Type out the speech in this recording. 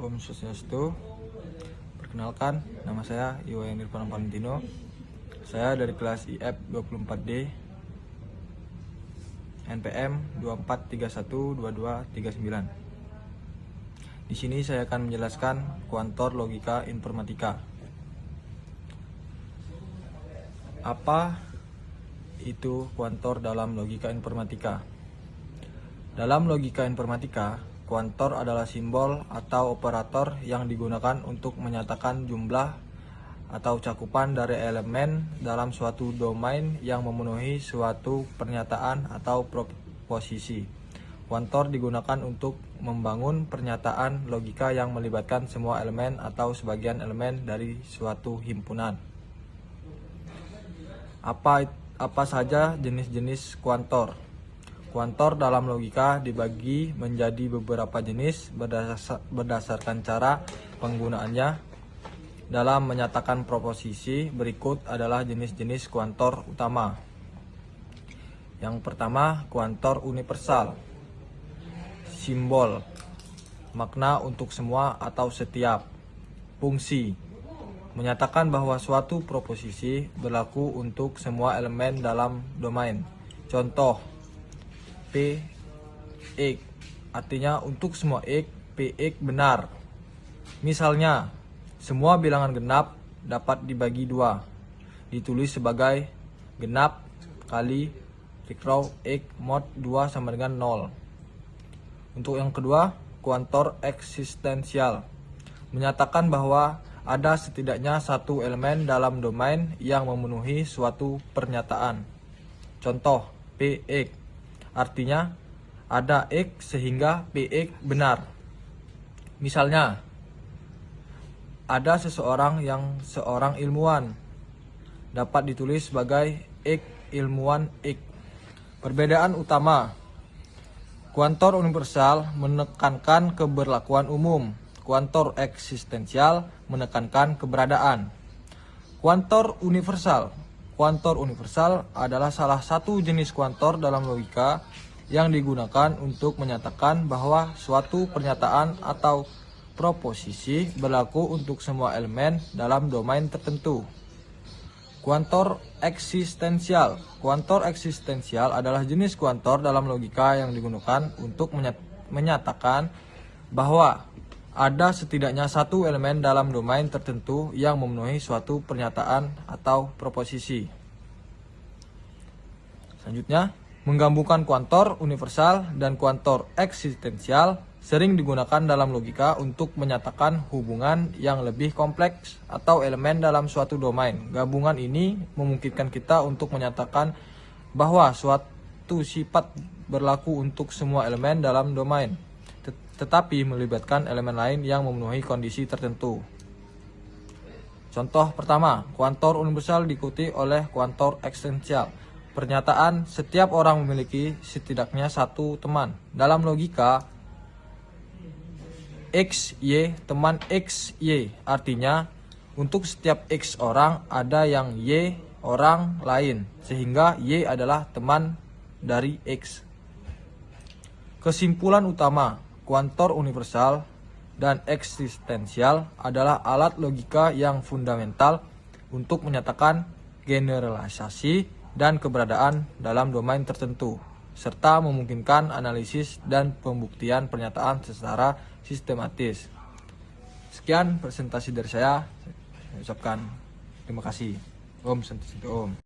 Om Swastiastu. Perkenalkan, nama saya Iwayan Irfan Valentino. Saya dari kelas IF 24D, NPM 24312239. Di sini saya akan menjelaskan kuantor logika informatika. Apa itu kuantor dalam logika informatika? Dalam logika informatika, kuantor adalah simbol atau operator yang digunakan untuk menyatakan jumlah atau cakupan dari elemen dalam suatu domain yang memenuhi suatu pernyataan atau proposisi. Kuantor digunakan untuk membangun pernyataan logika yang melibatkan semua elemen atau sebagian elemen dari suatu himpunan. Apa saja jenis-jenis kuantor? Kuantor dalam logika dibagi menjadi beberapa jenis berdasarkan cara penggunaannya. Dalam menyatakan proposisi, berikut adalah jenis-jenis kuantor utama. Yang pertama, kuantor universal. Simbol, makna untuk semua atau setiap. Fungsi, menyatakan bahwa suatu proposisi berlaku untuk semua elemen dalam domain. Contoh, P(x), artinya untuk semua x, P(x) benar. Misalnya, semua bilangan genap dapat dibagi 2. Ditulis sebagai genap kali Rho x mod 2 sama dengan 0. Untuk yang kedua, kuantor eksistensial. Menyatakan bahwa ada setidaknya satu elemen dalam domain yang memenuhi suatu pernyataan. Contoh, P(x), artinya ada X sehingga PX benar. Misalnya, ada seorang ilmuwan, dapat ditulis sebagai X ilmuwan X. Perbedaan utama, kuantor universal menekankan keberlakuan umum, kuantor eksistensial menekankan keberadaan. Kuantor universal adalah salah satu jenis kuantor dalam logika yang digunakan untuk menyatakan bahwa suatu pernyataan atau proposisi berlaku untuk semua elemen dalam domain tertentu. Kuantor eksistensial adalah jenis kuantor dalam logika yang digunakan untuk menyatakan bahwa ada setidaknya satu elemen dalam domain tertentu yang memenuhi suatu pernyataan atau proposisi. Selanjutnya, menggabungkan kuantor universal dan kuantor eksistensial sering digunakan dalam logika untuk menyatakan hubungan yang lebih kompleks atau elemen dalam suatu domain. Gabungan ini memungkinkan kita untuk menyatakan bahwa suatu sifat berlaku untuk semua elemen dalam domain, tetapi melibatkan elemen lain yang memenuhi kondisi tertentu. Contoh pertama, kuantor universal diikuti oleh kuantor eksistensial. Pernyataan setiap orang memiliki setidaknya satu teman. Dalam logika, X, Y, teman X, Y. Artinya, untuk setiap X orang ada yang Y orang lain, sehingga Y adalah teman dari X. Kesimpulan utama, kuantor universal dan eksistensial adalah alat logika yang fundamental untuk menyatakan generalisasi dan keberadaan dalam domain tertentu, serta memungkinkan analisis dan pembuktian pernyataan secara sistematis. Sekian presentasi dari saya. Saya ucapkan terima kasih. Om Santi Om.